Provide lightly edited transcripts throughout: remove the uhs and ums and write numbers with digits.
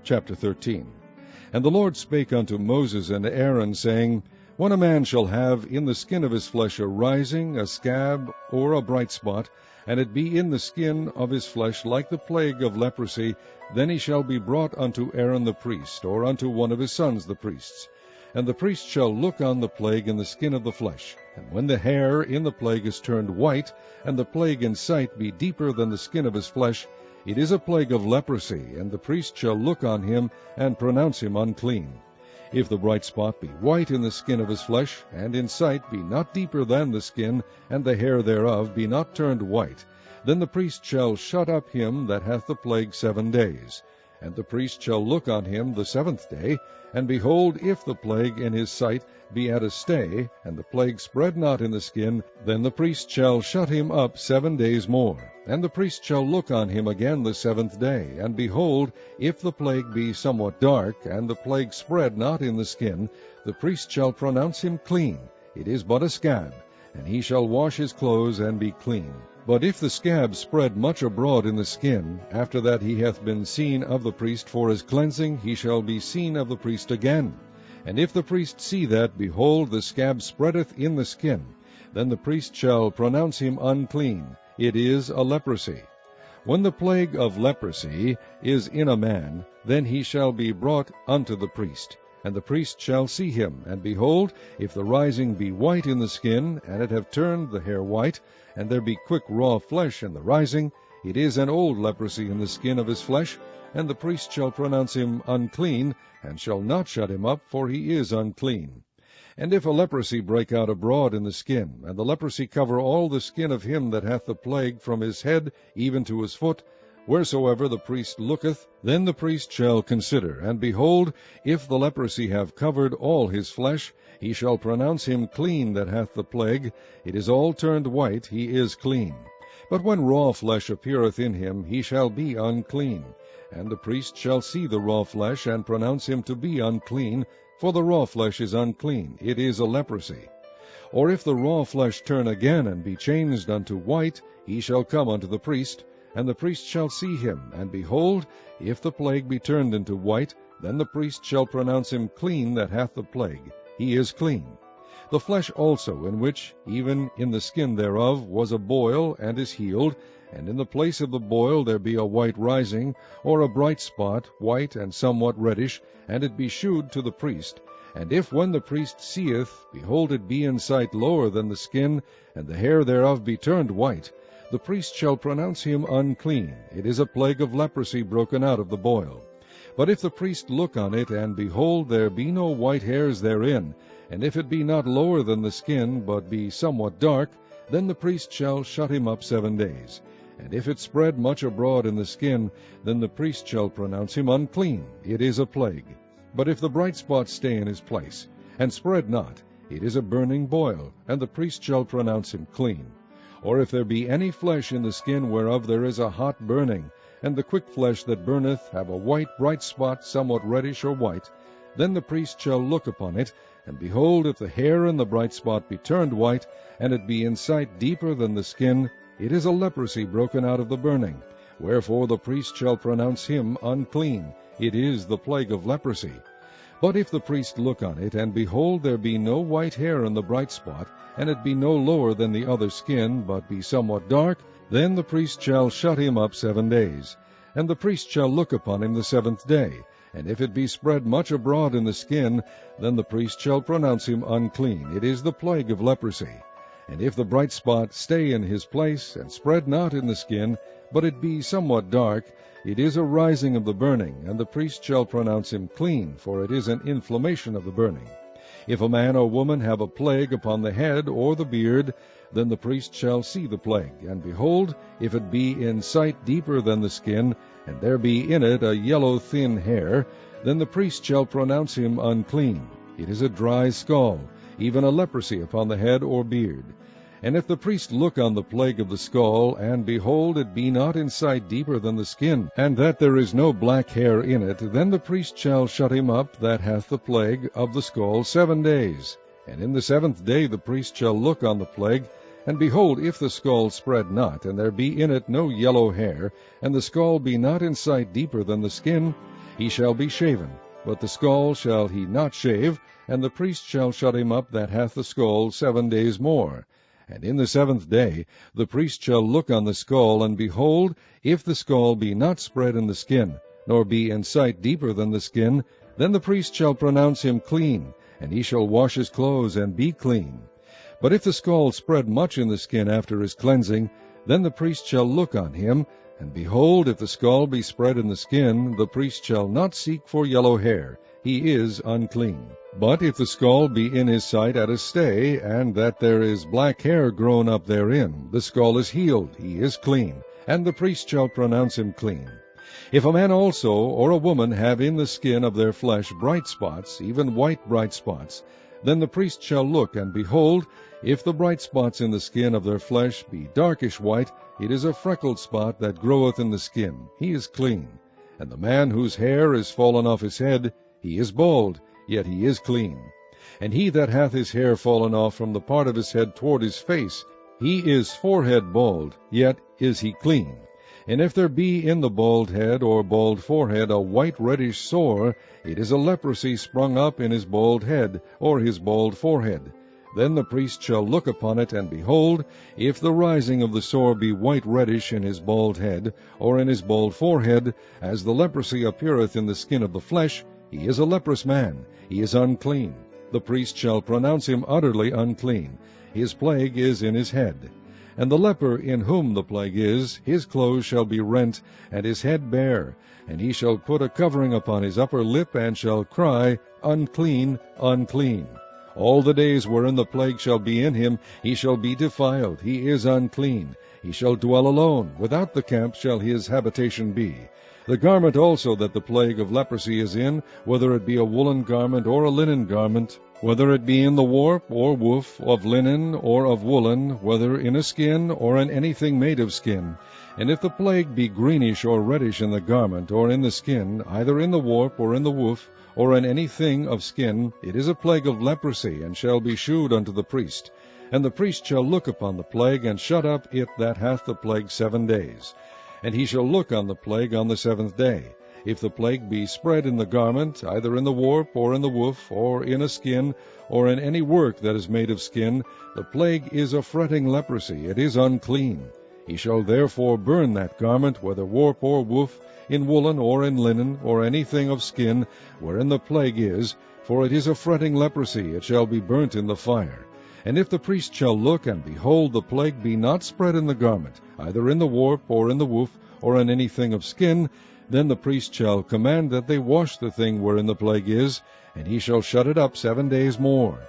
Chapter 13. And the Lord spake unto Moses and Aaron, saying, When a man shall have in the skin of his flesh a rising, a scab, or a bright spot, and it be in the skin of his flesh like the plague of leprosy, then he shall be brought unto Aaron the priest, or unto one of his sons the priests. And the priest shall look on the plague in the skin of the flesh. And when the hair in the plague is turned white, and the plague in sight be deeper than the skin of his flesh, it is a plague of leprosy, and the priest shall look on him, and pronounce him unclean. If the bright spot be white in the skin of his flesh, and in sight be not deeper than the skin, and the hair thereof be not turned white, then the priest shall shut up him that hath the plague 7 days. And the priest shall look on him the 7th day, and behold, if the plague in his sight be at a stay, and the plague spread not in the skin, then the priest shall shut him up 7 days more. And the priest shall look on him again the 7th day, and behold, if the plague be somewhat dark, and the plague spread not in the skin, the priest shall pronounce him clean. It is but a scab, and he shall wash his clothes and be clean. But if the scab spread much abroad in the skin, after that he hath been seen of the priest for his cleansing, he shall be seen of the priest again. And if the priest see that, behold, the scab spreadeth in the skin, then the priest shall pronounce him unclean. It is a leprosy. When the plague of leprosy is in a man, then he shall be brought unto the priest. And the priest shall see him, and behold, if the rising be white in the skin, and it have turned the hair white, and there be quick raw flesh in the rising, it is an old leprosy in the skin of his flesh, and the priest shall pronounce him unclean, and shall not shut him up, for he is unclean. And if a leprosy break out abroad in the skin, and the leprosy cover all the skin of him that hath the plague from his head even to his foot, wheresoever the priest looketh, then the priest shall consider, and behold, if the leprosy have covered all his flesh, he shall pronounce him clean that hath the plague. It is all turned white, he is clean. But when raw flesh appeareth in him, he shall be unclean. And the priest shall see the raw flesh, and pronounce him to be unclean, for the raw flesh is unclean, it is a leprosy. Or if the raw flesh turn again, and be changed unto white, he shall come unto the priest, and the priest shall see him, and behold, if the plague be turned into white, then the priest shall pronounce him clean that hath the plague. He is clean. The flesh also, in which, even in the skin thereof, was a boil, and is healed, and in the place of the boil there be a white rising, or a bright spot, white and somewhat reddish, and it be shewed to the priest. And if when the priest seeth, behold, it be in sight lower than the skin, and the hair thereof be turned white, the priest shall pronounce him unclean. It is a plague of leprosy broken out of the boil. But if the priest look on it, and behold, there be no white hairs therein, and if it be not lower than the skin, but be somewhat dark, then the priest shall shut him up 7 days. And if it spread much abroad in the skin, then the priest shall pronounce him unclean. It is a plague. But if the bright spot stay in his place, and spread not, it is a burning boil, and the priest shall pronounce him clean. Or if there be any flesh in the skin whereof there is a hot burning, and the quick flesh that burneth have a white bright spot, somewhat reddish or white, then the priest shall look upon it, and behold, if the hair in the bright spot be turned white, and it be in sight deeper than the skin, it is a leprosy broken out of the burning. Wherefore the priest shall pronounce him unclean. It is the plague of leprosy. But if the priest look on it, and behold, there be no white hair in the bright spot, and it be no lower than the other skin, but be somewhat dark, then the priest shall shut him up 7 days. And the priest shall look upon him the 7th day. And if it be spread much abroad in the skin, then the priest shall pronounce him unclean. It is the plague of leprosy. And if the bright spot stay in his place, and spread not in the skin, but it be somewhat dark, it is a rising of the burning, and the priest shall pronounce him clean, for it is an inflammation of the burning. If a man or woman have a plague upon the head or the beard, then the priest shall see the plague. And behold, if it be in sight deeper than the skin, and there be in it a yellow thin hair, then the priest shall pronounce him unclean. It is a dry skull, even a leprosy upon the head or beard. And if the priest look on the plague of the skull, and behold, it be not in sight deeper than the skin, and that there is no black hair in it, then the priest shall shut him up that hath the plague of the skull 7 days. And in the 7th day the priest shall look on the plague, and behold, if the skull spread not, and there be in it no yellow hair, and the skull be not in sight deeper than the skin, he shall be shaven, but the skull shall he not shave, and the priest shall shut him up that hath the skull 7 days more. And in the 7th day the priest shall look on the skull, and behold, if the skull be not spread in the skin, nor be in sight deeper than the skin, then the priest shall pronounce him clean, and he shall wash his clothes and be clean. But if the skull spread much in the skin after his cleansing, then the priest shall look on him, and behold, if the skull be spread in the skin, the priest shall not seek for yellow hair, he is unclean. But if the skull be in his sight at a stay, and that there is black hair grown up therein, the skull is healed, he is clean, and the priest shall pronounce him clean. If a man also or a woman have in the skin of their flesh bright spots, even white bright spots, then the priest shall look, and behold, if the bright spots in the skin of their flesh be darkish white, it is a freckled spot that groweth in the skin, he is clean. And the man whose hair is fallen off his head, he is bald, yet he is clean. And he that hath his hair fallen off from the part of his head toward his face, he is forehead bald, yet is he clean. And if there be in the bald head or bald forehead a white reddish sore, it is a leprosy sprung up in his bald head or his bald forehead. Then the priest shall look upon it, and behold, if the rising of the sore be white reddish in his bald head, or in his bald forehead, as the leprosy appeareth in the skin of the flesh, he is a leprous man, he is unclean. The priest shall pronounce him utterly unclean. His plague is in his head. And the leper in whom the plague is, his clothes shall be rent, and his head bare, and he shall put a covering upon his upper lip, and shall cry, Unclean, unclean. All the days wherein the plague shall be in him, he shall be defiled, he is unclean. He shall dwell alone, without the camp shall his habitation be. The garment also that the plague of leprosy is in, whether it be a woolen garment or a linen garment, whether it be in the warp or woof, of linen or of woolen, whether in a skin or in anything made of skin. And if the plague be greenish or reddish in the garment or in the skin, either in the warp or in the woof, or in anything of skin, it is a plague of leprosy, and shall be shewed unto the priest. And the priest shall look upon the plague, and shut up it that hath the plague 7 days. And he shall look on the plague on the 7th day. If the plague be spread in the garment, either in the warp, or in the woof, or in a skin, or in any work that is made of skin, the plague is a fretting leprosy, it is unclean. He shall therefore burn that garment, whether warp or woof, in woolen or in linen, or anything of skin, wherein the plague is, for it is a fretting leprosy, it shall be burnt in the fire. And if the priest shall look, and behold, the plague be not spread in the garment, either in the warp, or in the woof, or in anything of skin, then the priest shall command that they wash the thing wherein the plague is, and he shall shut it up 7 days more.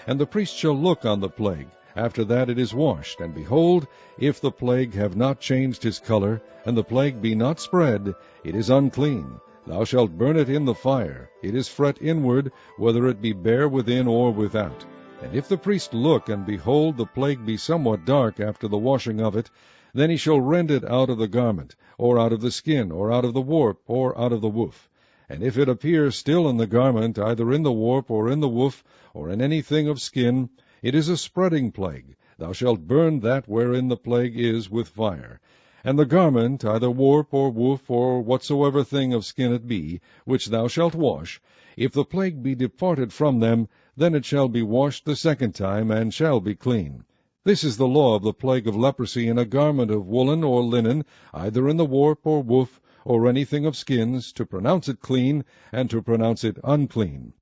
And the priest shall look on the plague, after that it is washed, and behold, if the plague have not changed his color, and the plague be not spread, it is unclean. Thou shalt burn it in the fire. It is fret inward, whether it be bare within or without. And if the priest look, and behold, the plague be somewhat dark after the washing of it, then he shall rend it out of the garment, or out of the skin, or out of the warp, or out of the woof. And if it appear still in the garment, either in the warp, or in the woof, or in anything of skin, it is a spreading plague. Thou shalt burn that wherein the plague is with fire. And the garment, either warp, or woof, or whatsoever thing of skin it be, which thou shalt wash, if the plague be departed from them, then it shall be washed the 2nd time, and shall be clean. This is the law of the plague of leprosy in a garment of woolen or linen, either in the warp or woof, or anything of skins, to pronounce it clean, and to pronounce it unclean.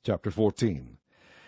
Chapter 14.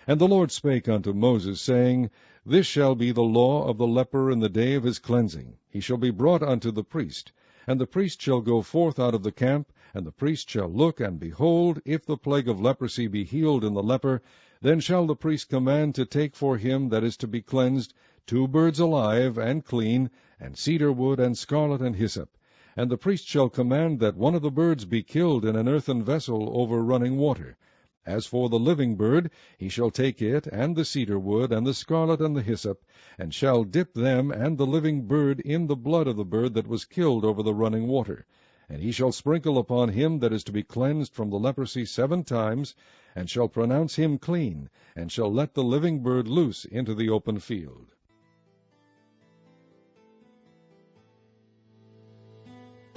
And the Lord spake unto Moses, saying, This shall be the law of the leper in the day of his cleansing. He shall be brought unto the priest. And the priest shall go forth out of the camp, and the priest shall look, and behold, if the plague of leprosy be healed in the leper, then shall the priest command to take for him that is to be cleansed 2 birds alive and clean, and cedar wood, and scarlet, and hyssop. And the priest shall command that one of the birds be killed in an earthen vessel over running water. As for the living bird, he shall take it, and the cedar wood, and the scarlet, and the hyssop, and shall dip them and the living bird in the blood of the bird that was killed over the running water. And he shall sprinkle upon him that is to be cleansed from the leprosy 7 times, and shall pronounce him clean, and shall let the living bird loose into the open field.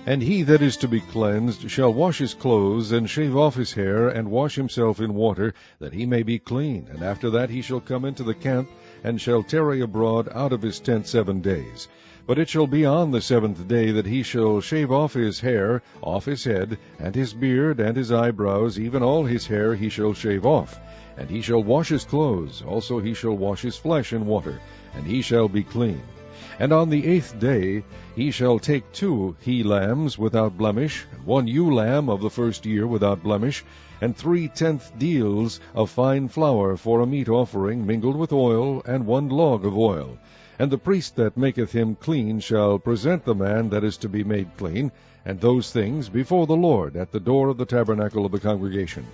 And he that is to be cleansed shall wash his clothes, and shave off his hair, and wash himself in water, that he may be clean. And after that he shall come into the camp, and shall tarry abroad out of his tent 7 days. But it shall be on the 7th day that he shall shave off his hair, off his head, and his beard, and his eyebrows, even all his hair he shall shave off. And he shall wash his clothes, also he shall wash his flesh in water, and he shall be clean. And on the 8th day he shall take 2 he-lambs without blemish, and 1 ewe-lamb of the first year without blemish, and 3/10 deals of fine flour for a meat offering mingled with oil, and 1 log of oil. And the priest that maketh him clean shall present the man that is to be made clean, and those things before the Lord at the door of the tabernacle of the congregation.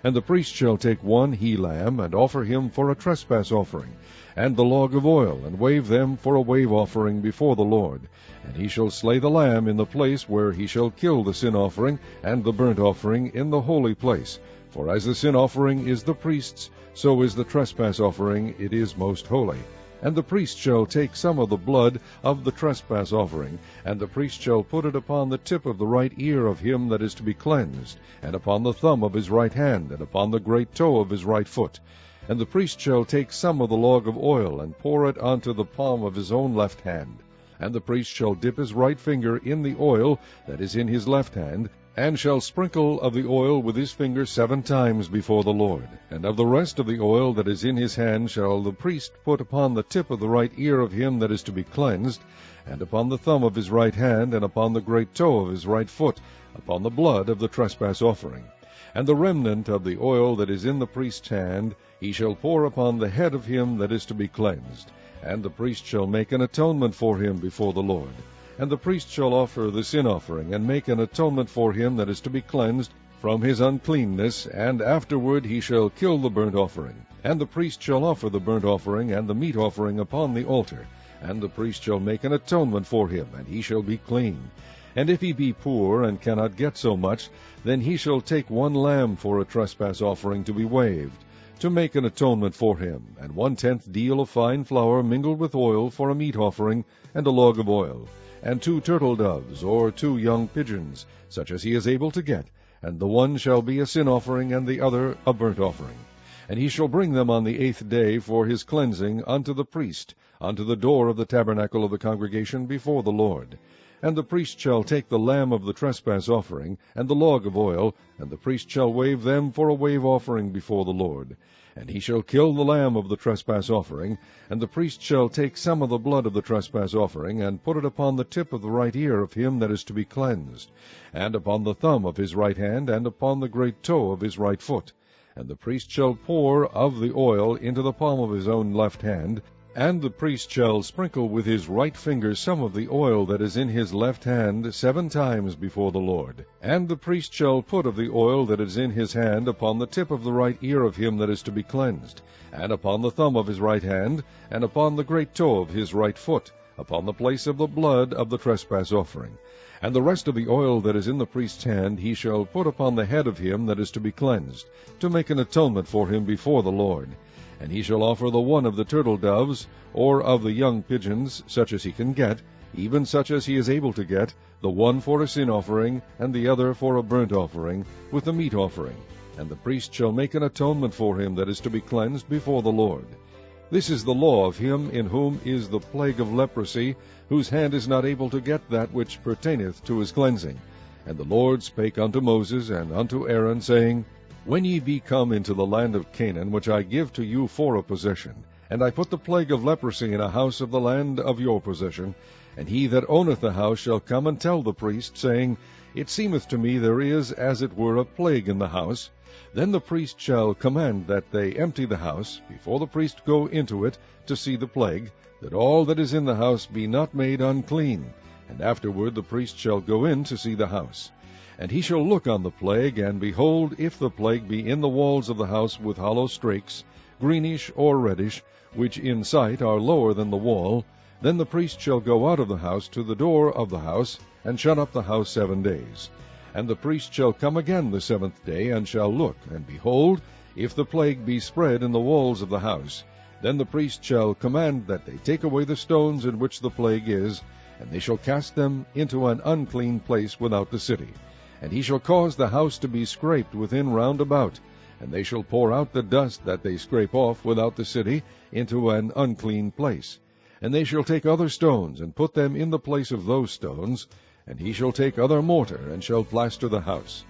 And the priest shall take 1 he-lamb, and offer him for a trespass offering, and the log of oil, and wave them for a wave offering before the Lord. And he shall slay the lamb in the place where he shall kill the sin offering and the burnt offering in the holy place. For as the sin offering is the priest's, so is the trespass offering, it is most holy. And the priest shall take some of the blood of the trespass offering, and the priest shall put it upon the tip of the right ear of him that is to be cleansed, and upon the thumb of his right hand, and upon the great toe of his right foot. And the priest shall take some of the log of oil, and pour it unto the palm of his own left hand. And the priest shall dip his right finger in the oil that is in his left hand, and shall sprinkle of the oil with his finger 7 times before the Lord. And of the rest of the oil that is in his hand shall the priest put upon the tip of the right ear of him that is to be cleansed, and upon the thumb of his right hand, and upon the great toe of his right foot, upon the blood of the trespass offering. And the remnant of the oil that is in the priest's hand he shall pour upon the head of him that is to be cleansed. And the priest shall make an atonement for him before the Lord. And the priest shall offer the sin offering, and make an atonement for him that is to be cleansed from his uncleanness, and afterward he shall kill the burnt offering. And the priest shall offer the burnt offering and the meat offering upon the altar. And the priest shall make an atonement for him, and he shall be clean. And if he be poor, and cannot get so much, then he shall take 1 lamb for a trespass offering to be waved, to make an atonement for him, and 1/10 deal of fine flour mingled with oil for a meat offering, and a log of oil, and 2 turtle doves, or 2 young pigeons, such as he is able to get, and the one shall be a sin offering, and the other a burnt offering. And he shall bring them on the 8th day for his cleansing unto the priest, unto the door of the tabernacle of the congregation before the Lord. And the priest shall take the lamb of the trespass offering, and the log of oil, and the priest shall wave them for a wave offering before the Lord. And he shall kill the lamb of the trespass offering, and the priest shall take some of the blood of the trespass offering, and put it upon the tip of the right ear of him that is to be cleansed, and upon the thumb of his right hand, and upon the great toe of his right foot. And the priest shall pour of the oil into the palm of his own left hand, and the priest shall sprinkle with his right finger some of the oil that is in his left hand 7 times before the Lord. And the priest shall put of the oil that is in his hand upon the tip of the right ear of him that is to be cleansed, and upon the thumb of his right hand, and upon the great toe of his right foot, upon the place of the blood of the trespass offering. And the rest of the oil that is in the priest's hand he shall put upon the head of him that is to be cleansed, to make an atonement for him before the Lord. And he shall offer the one of the turtle doves, or of the young pigeons, such as he can get, even such as he is able to get, the one for a sin offering, and the other for a burnt offering, with the meat offering. And the priest shall make an atonement for him that is to be cleansed before the Lord. This is the law of him in whom is the plague of leprosy, whose hand is not able to get that which pertaineth to his cleansing. And the Lord spake unto Moses and unto Aaron, saying, When ye be come into the land of Canaan, which I give to you for a possession, and I put the plague of leprosy in a house of the land of your possession, and he that owneth the house shall come and tell the priest, saying, It seemeth to me there is as it were a plague in the house. Then the priest shall command that they empty the house, before the priest go into it to see the plague, that all that is in the house be not made unclean. And afterward the priest shall go in to see the house. And he shall look on the plague, and behold, if the plague be in the walls of the house with hollow strakes, greenish or reddish, which in sight are lower than the wall, then the priest shall go out of the house to the door of the house, and shut up the house 7 days. And the priest shall come again the 7th day, and shall look, and behold, if the plague be spread in the walls of the house, then the priest shall command that they take away the stones in which the plague is, and they shall cast them into an unclean place without the city. And he shall cause the house to be scraped within round about, and they shall pour out the dust that they scrape off without the city into an unclean place. And they shall take other stones, and put them in the place of those stones, and he shall take other mortar, and shall plaster the house.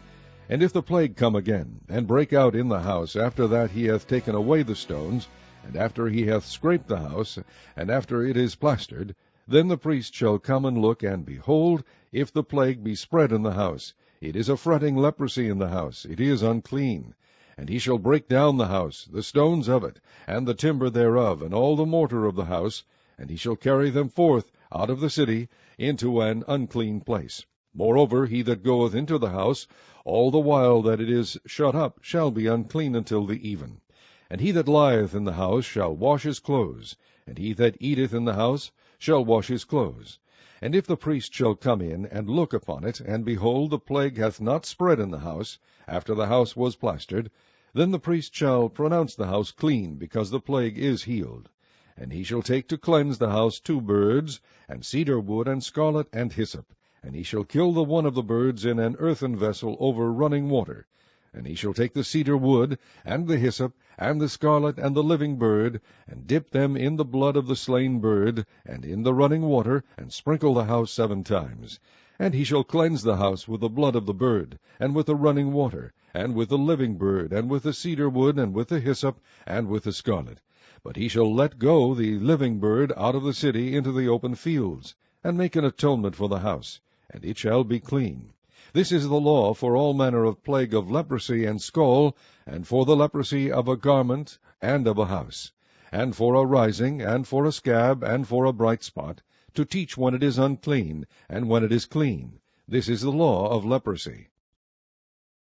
And if the plague come again, and break out in the house, after that he hath taken away the stones, and after he hath scraped the house, and after it is plastered, then the priest shall come and look, and behold, if the plague be spread in the house, it is a fretting leprosy in the house, it is unclean. And he shall break down the house, the stones of it, and the timber thereof, and all the mortar of the house, and he shall carry them forth out of the city into an unclean place. Moreover, he that goeth into the house, all the while that it is shut up, shall be unclean until the even. And he that lieth in the house shall wash his clothes, and he that eateth in the house shall wash his clothes. And if the priest shall come in, and look upon it, and behold, the plague hath not spread in the house, after the house was plastered, then the priest shall pronounce the house clean, because the plague is healed. And he shall take to cleanse the house 2 birds, and cedar wood, and scarlet, and hyssop. And he shall kill the one of the birds in an earthen vessel over running water. And he shall take the cedar wood, and the hyssop, and the scarlet, and the living bird, and dip them in the blood of the slain bird, and in the running water, and sprinkle the house 7 times. And he shall cleanse the house with the blood of the bird, and with the running water, and with the living bird, and with the cedar wood, and with the hyssop, and with the scarlet. But he shall let go the living bird out of the city into the open fields, and make an atonement for the house, and it shall be clean. This is the law for all manner of plague of leprosy and scall, and for the leprosy of a garment and of a house, and for a rising, and for a scab, and for a bright spot, to teach when it is unclean, and when it is clean. This is the law of leprosy.